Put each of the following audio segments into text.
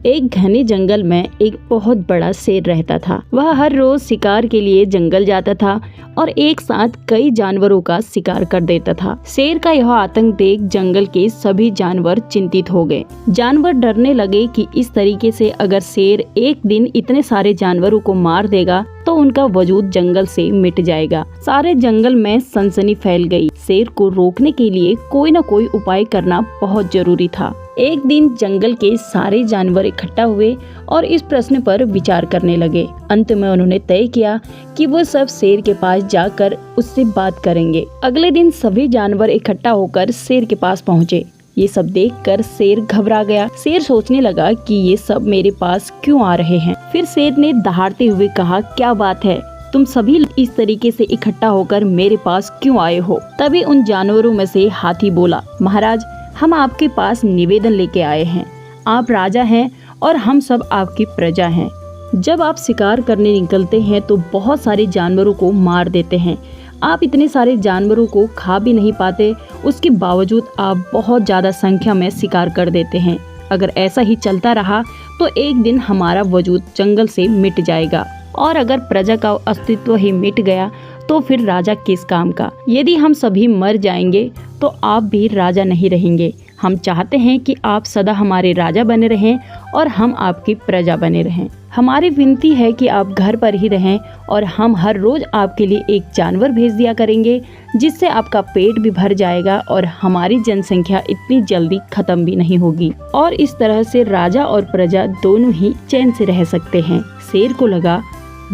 एक घने जंगल में एक बहुत बड़ा शेर रहता था। वह हर रोज शिकार के लिए जंगल जाता था और एक साथ कई जानवरों का शिकार कर देता था। शेर का यह आतंक देख जंगल के सभी जानवर चिंतित हो गए। जानवर डरने लगे कि इस तरीके से अगर शेर एक दिन इतने सारे जानवरों को मार देगा तो उनका वजूद जंगल से मिट जाएगा। सारे जंगल में सनसनी फैल गई। शेर को रोकने के लिए कोई न कोई उपाय करना बहुत जरूरी था। एक दिन जंगल के सारे जानवर इकट्ठा हुए और इस प्रश्न पर विचार करने लगे। अंत में उन्होंने तय किया कि वो सब शेर के पास जाकर उससे बात करेंगे। अगले दिन सभी जानवर इकट्ठा होकर शेर के पास पहुँचे। ये सब देखकर शेर घबरा गया। शेर सोचने लगा कि ये सब मेरे पास क्यों आ रहे हैं। फिर शेर ने दहाड़ते हुए कहा, क्या बात है, तुम सभी इस तरीके से इकट्ठा होकर मेरे पास क्यों आए हो? तभी उन जानवरों में से हाथी बोला, महाराज, हम आपके पास निवेदन लेके आए हैं। आप राजा हैं और हम सब आपकी प्रजा हैं। जब आप शिकार करने निकलते हैं तो बहुत सारे जानवरों को मार देते हैं। आप इतने सारे जानवरों को खा भी नहीं पाते, उसके बावजूद आप बहुत ज्यादा संख्या में शिकार कर देते हैं। अगर ऐसा ही चलता रहा तो एक दिन हमारा वजूद जंगल से मिट जाएगा, और अगर प्रजा का अस्तित्व ही मिट गया तो फिर राजा किस काम का? यदि हम सभी मर जाएंगे तो आप भी राजा नहीं रहेंगे। हम चाहते हैं कि आप सदा हमारे राजा बने रहें और हम आपकी प्रजा बने रहें। हमारी विनती है कि आप घर पर ही रहें और हम हर रोज आपके लिए एक जानवर भेज दिया करेंगे, जिससे आपका पेट भी भर जाएगा और हमारी जनसंख्या इतनी जल्दी खत्म भी नहीं होगी, और इस तरह से राजा और प्रजा दोनों ही चैन से रह सकते हैं। शेर को लगा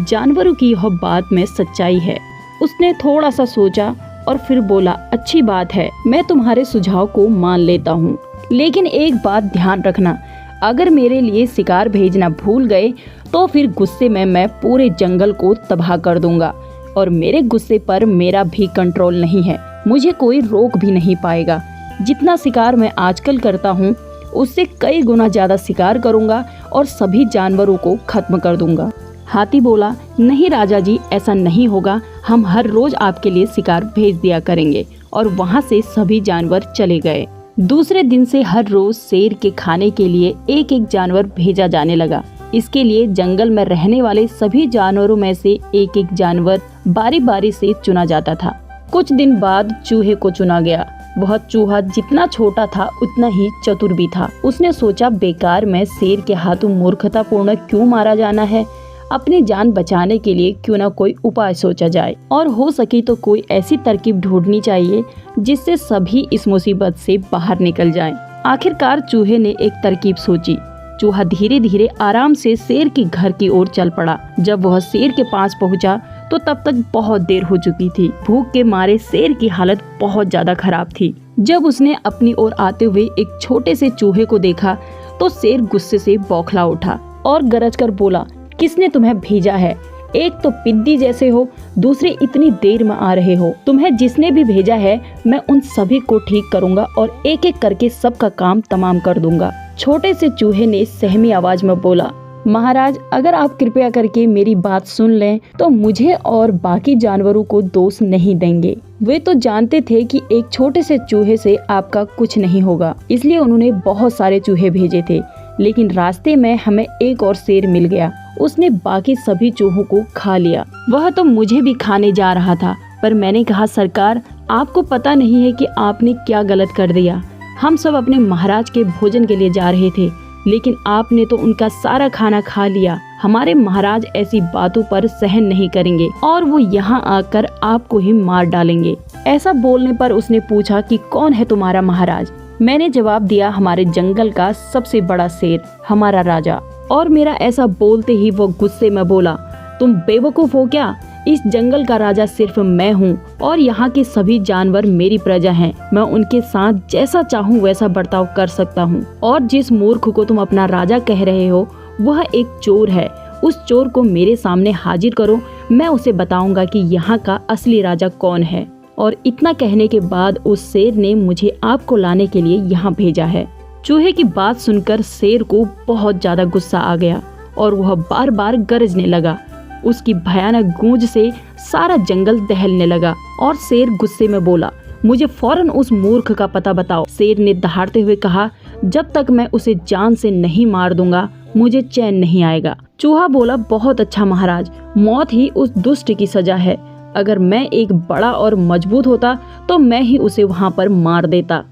जानवरों की यह बात में सच्चाई है। उसने थोड़ा सा सोचा और फिर बोला, अच्छी बात है, मैं तुम्हारे सुझाव को मान लेता हूँ, लेकिन एक बात ध्यान रखना, अगर मेरे लिए शिकार भेजना भूल गए तो फिर गुस्से में मैं पूरे जंगल को तबाह कर दूंगा, और मेरे गुस्से पर मेरा भी कंट्रोल नहीं है। मुझे कोई रोक भी नहीं पाएगा। जितना शिकार मैं आजकल करता हूँ उससे कई गुना ज्यादा शिकार करूंगा और सभी जानवरों को खत्म कर दूंगा। हाथी बोला, नहीं राजा जी, ऐसा नहीं होगा। हम हर रोज आपके लिए शिकार भेज दिया करेंगे। और वहाँ से सभी जानवर चले गए। दूसरे दिन से हर रोज शेर के खाने के लिए एक एक जानवर भेजा जाने लगा। इसके लिए जंगल में रहने वाले सभी जानवरों में से एक एक जानवर बारी बारी से चुना जाता था। कुछ दिन बाद चूहे को चुना गया। वह चूहा जितना छोटा था उतना ही चतुर भी था। उसने सोचा, बेकार में शेर के हाथों मूर्खतापूर्ण क्यों मारा जाना है, अपनी जान बचाने के लिए क्यों ना कोई उपाय सोचा जाए, और हो सके तो कोई ऐसी तरकीब ढूंढनी चाहिए जिससे सभी इस मुसीबत से बाहर निकल जाएं। आखिरकार चूहे ने एक तरकीब सोची। चूहा धीरे धीरे आराम से शेर के घर की ओर चल पड़ा। जब वह शेर के पास पहुंचा तो तब तक बहुत देर हो चुकी थी। भूख के मारे शेर की हालत बहुत ज्यादा खराब थी। जब उसने अपनी ओर आते हुए एक छोटे से चूहे को देखा तो शेर गुस्से से बौखला उठा और गरज कर बोला, किसने तुम्हें भेजा है? एक तो पिद्दी जैसे हो, दूसरे इतनी देर में आ रहे हो। तुम्हें जिसने भी भेजा है मैं उन सभी को ठीक करूंगा और एक एक करके सबका काम तमाम कर दूंगा। छोटे से चूहे ने सहमी आवाज में बोला, महाराज, अगर आप कृपया करके मेरी बात सुन लें तो मुझे और बाकी जानवरों को दोष नहीं देंगे। वे तो जानते थे कि एक छोटे से चूहे से आपका कुछ नहीं होगा, इसलिए उन्होंने बहुत सारे चूहे भेजे थे। लेकिन रास्ते में हमें एक और शेर मिल गया। उसने बाकी सभी चूहों को खा लिया। वह तो मुझे भी खाने जा रहा था, पर मैंने कहा, सरकार, आपको पता नहीं है कि आपने क्या गलत कर दिया। हम सब अपने महाराज के भोजन के लिए जा रहे थे, लेकिन आपने तो उनका सारा खाना खा लिया। हमारे महाराज ऐसी बातों पर सहन नहीं करेंगे और वो यहाँ आकर आपको ही मार डालेंगे। ऐसा बोलने पर उसने पूछा कि कौन है तुम्हारा महाराज? मैंने जवाब दिया, हमारे जंगल का सबसे बड़ा शेर, हमारा राजा। और मेरा ऐसा बोलते ही वो गुस्से में बोला, तुम बेवकूफ हो क्या? इस जंगल का राजा सिर्फ मैं हूँ और यहाँ के सभी जानवर मेरी प्रजा हैं। मैं उनके साथ जैसा चाहूँ वैसा बर्ताव कर सकता हूँ। और जिस मूर्ख को तुम अपना राजा कह रहे हो वह एक चोर है। उस चोर को मेरे सामने हाजिर करो, मैं उसे बताऊंगा कि यहाँ का असली राजा कौन है। और इतना कहने के बाद उस शेर ने मुझे आपको लाने के लिए यहाँ भेजा है। चूहे की बात सुनकर शेर को बहुत ज्यादा गुस्सा आ गया और वह बार बार गरजने लगा। उसकी भयानक गूंज से सारा जंगल दहलने लगा और शेर गुस्से में बोला, मुझे फौरन उस मूर्ख का पता बताओ। शेर ने दहाड़ते हुए कहा, जब तक मैं उसे जान से नहीं मार दूंगा मुझे चैन नहीं आएगा। चूहा बोला, बहुत अच्छा महाराज, मौत ही उस दुष्ट की सजा है। अगर मैं एक बड़ा और मजबूत होता तो मैं ही उसे वहाँ पर मार देता।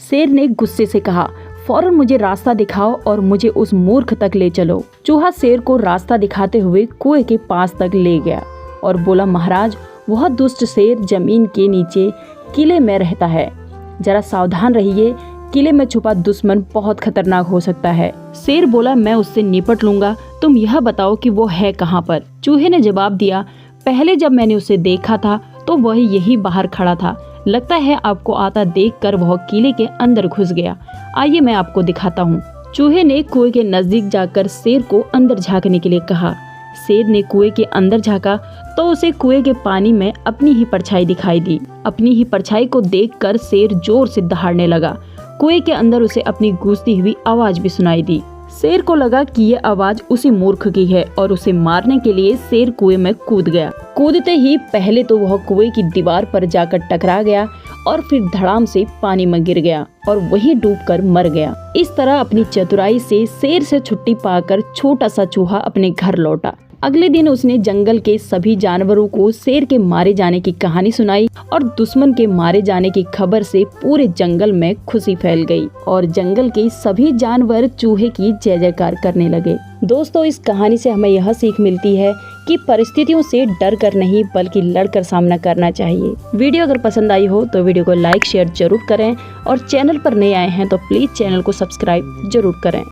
शेर ने गुस्से से कहा, फौरन मुझे रास्ता दिखाओ और मुझे उस मूर्ख तक ले चलो। चूहा शेर को रास्ता दिखाते हुए कुएं के पास तक ले गया और बोला, महाराज, वह दुष्ट शेर जमीन के नीचे किले में रहता है, जरा सावधान रहिए, किले में छुपा दुश्मन बहुत खतरनाक हो सकता है। शेर बोला, मैं उससे निपट लूंगा, तुम यह बताओ कि वो है कहाँ पर। चूहे ने जवाब दिया, पहले जब मैंने उसे देखा था तो वह यही बाहर खड़ा था, लगता है आपको आता देखकर वह किले के अंदर घुस गया, आइए मैं आपको दिखाता हूँ। चूहे ने कुएं के नजदीक जाकर शेर को अंदर झांकने के लिए कहा। शेर ने कुएं के अंदर झांका तो उसे कुएं के पानी में अपनी ही परछाई दिखाई दी। अपनी ही परछाई को देखकर शेर जोर से दहाड़ने लगा। कुएं के अंदर उसे अपनी गूंजती हुई आवाज भी सुनाई दी। शेर को लगा कि ये आवाज उसी मूर्ख की है और उसे मारने के लिए शेर कुएं में कूद गया। कूदते ही पहले तो वह कुएं की दीवार पर जाकर टकरा गया और फिर धड़ाम से पानी में गिर गया और वहीं डूबकर मर गया। इस तरह अपनी चतुराई से शेर से छुट्टी पाकर छोटा सा चूहा अपने घर लौटा। अगले दिन उसने जंगल के सभी जानवरों को शेर के मारे जाने की कहानी सुनाई और दुश्मन के मारे जाने की खबर से पूरे जंगल में खुशी फैल गई और जंगल के सभी जानवर चूहे की जय जयकार करने लगे। दोस्तों, इस कहानी से हमें यह सीख मिलती है कि परिस्थितियों से डर कर नहीं बल्कि लड़कर सामना करना चाहिए। वीडियो अगर पसंद आई हो तो वीडियो को लाइक शेयर जरूर करें और चैनल पर नए आए हैं तो प्लीज चैनल को सब्सक्राइब जरूर करें।